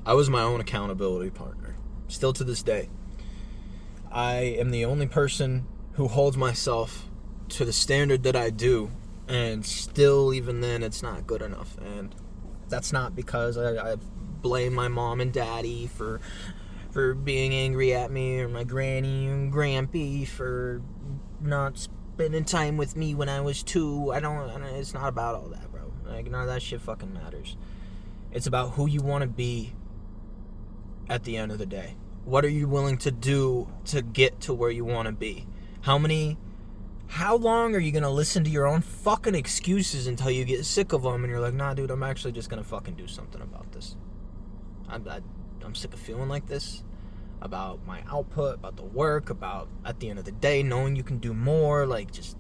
I was my own accountability partner. Still to this day. I am the only person who holds myself to the standard that I do, and still, even then, it's not good enough. And that's not because I blame my mom and daddy for being angry at me, or my granny and grampy for not spending time with me when I was 2. It's not about all that, bro. Like, none of that shit fucking matters. It's about who you want to be at the end of the day. What are you willing to do to get to where you want to be? How long are you going to listen to your own fucking excuses until you get sick of them and you're like, nah, dude, I'm actually just going to fucking do something about this. I'm sick of feeling like this, about my output, about the work, about, at the end of the day, knowing you can do more, like, just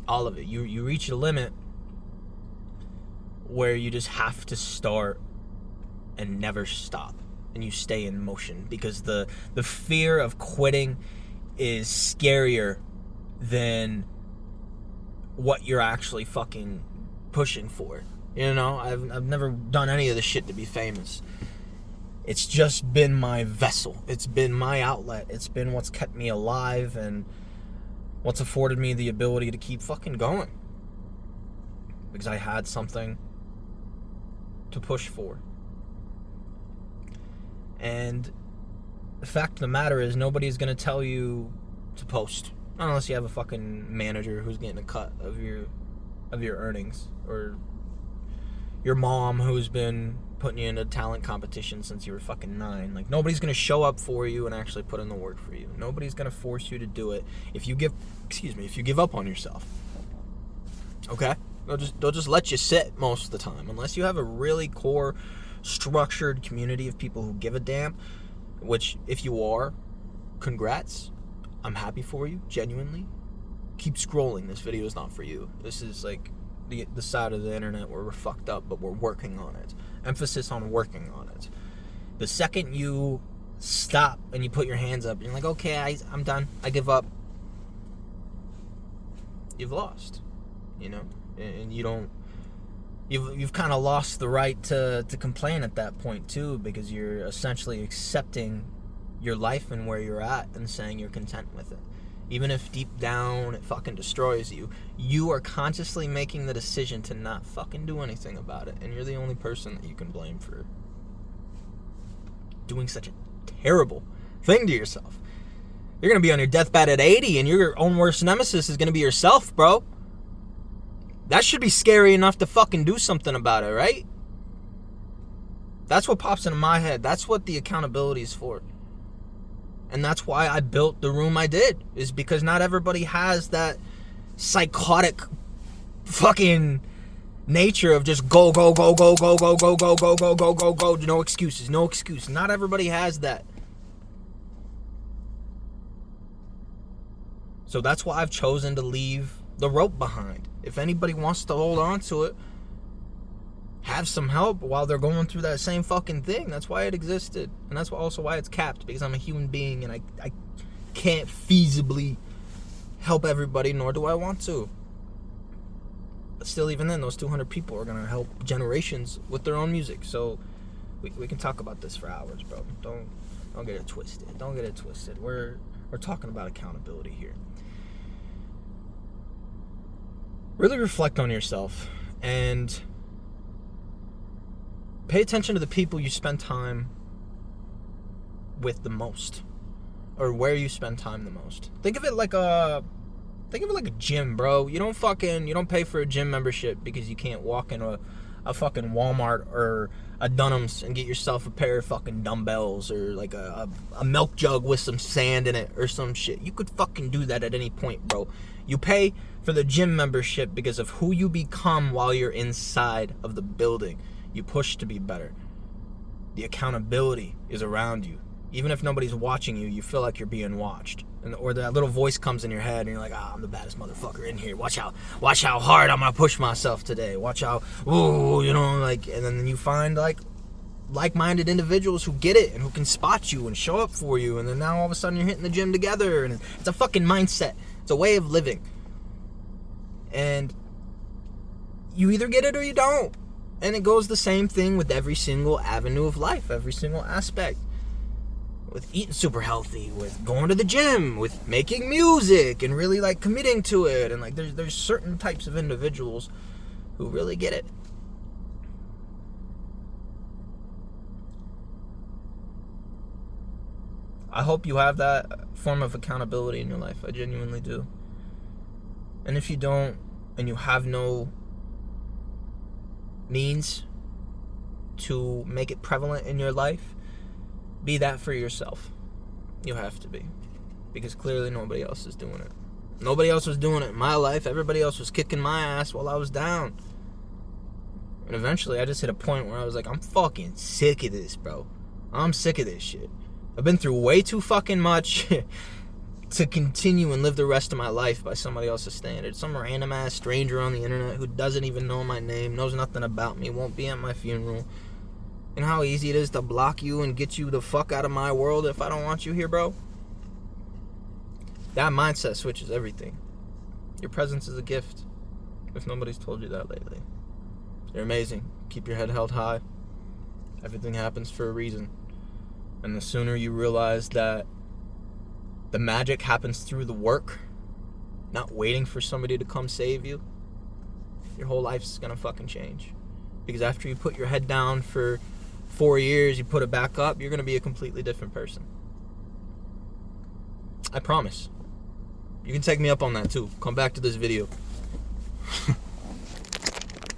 all of it. You reach a limit where you just have to start and never stop, and you stay in motion, because the fear of quitting is scarier than what you're actually fucking pushing for. You know, I've never done any of this shit to be famous. It's just been my vessel. It's been my outlet. It's been what's kept me alive and what's afforded me the ability to keep fucking going. Because I had something to push for. And the fact of the matter is, nobody's going to tell you to post. Unless you have a fucking manager who's getting a cut of your earnings. Or your mom who's been putting you into talent competition since you were fucking 9. Like, nobody's going to show up for you and actually put in the work for you. Nobody's going to force you to do it if you give up on yourself. Okay? They'll just let you sit most of the time. Unless you have a really core, structured community of people who give a damn, which, if you are, congrats. I'm happy for you, genuinely. Keep scrolling. This video is not for you. This is like the side of the internet where we're fucked up, but we're working on it. Emphasis on working on it. The second you stop and you put your hands up and you're like, okay, I'm done, I give up, you've lost, you know? And you've kind of lost the right to complain at that point too, because you're essentially accepting your life and where you're at and saying you're content with it. Even if deep down it fucking destroys you, you are consciously making the decision to not fucking do anything about it, and you're the only person that you can blame for doing such a terrible thing to yourself. You're gonna be on your deathbed at 80, and your own worst nemesis is gonna be yourself, bro. That should be scary enough to fucking do something about it, right? That's what pops into my head. That's what the accountability is for. And that's why I built the room I did, is because not everybody has that psychotic fucking nature of just go. No excuses. Not everybody has that. So that's why I've chosen to leave the rope behind. If anybody wants to hold on to it, have some help while they're going through that same fucking thing. That's why it existed. And that's also why it's capped, because I'm a human being and I can't feasibly help everybody, nor do I want to. But still, even then, those 200 people are going to help generations with their own music. So we can talk about this for hours, bro. Don't get it twisted. Don't get it twisted. We're talking about accountability here. Really reflect on yourself and pay attention to the people you spend time with the most, or where you spend time the most. Think of it like a gym, bro. You don't pay for a gym membership because you can't walk in a fucking Walmart or a Dunham's and get yourself a pair of fucking dumbbells or like a milk jug with some sand in it or some shit. You could fucking do that at any point, bro. You pay for the gym membership because of who you become while you're inside of the building. You push to be better. The accountability is around you. Even if nobody's watching you, you feel like you're being watched. Or that little voice comes in your head and you're like, I'm the baddest motherfucker in here. Watch how hard I'm gonna push myself today. Watch how, and then you find like-minded individuals who get it and who can spot you and show up for you, and then now all of a sudden you're hitting the gym together, and it's a fucking mindset. It's a way of living. And you either get it or you don't. And it goes the same thing with every single avenue of life, every single aspect. With eating super healthy, with going to the gym, with making music and really like committing to it. And like there's certain types of individuals who really get it. I hope you have that form of accountability in your life. I genuinely do. And if you don't, and you have no means to make it prevalent in your life, be that for yourself. You have to be. Because clearly nobody else is doing it. Nobody else was doing it in my life. Everybody else was kicking my ass while I was down. And eventually I just hit a point where I was like, I'm fucking sick of this, bro. I'm sick of this shit. I've been through way too fucking much to continue and live the rest of my life by somebody else's standards. Some random ass stranger on the internet who doesn't even know my name, knows nothing about me, won't be at my funeral. And how easy it is to block you and get you the fuck out of my world if I don't want you here, bro. That mindset switches everything. Your presence is a gift, if nobody's told you that lately. You're amazing. Keep your head held high. Everything happens for a reason. And the sooner you realize that the magic happens through the work, not waiting for somebody to come save you, your whole life's gonna fucking change. Because after you put your head down for 4 years, you put it back up, you're gonna be a completely different person. I promise. You can take me up on that too. Come back to this video.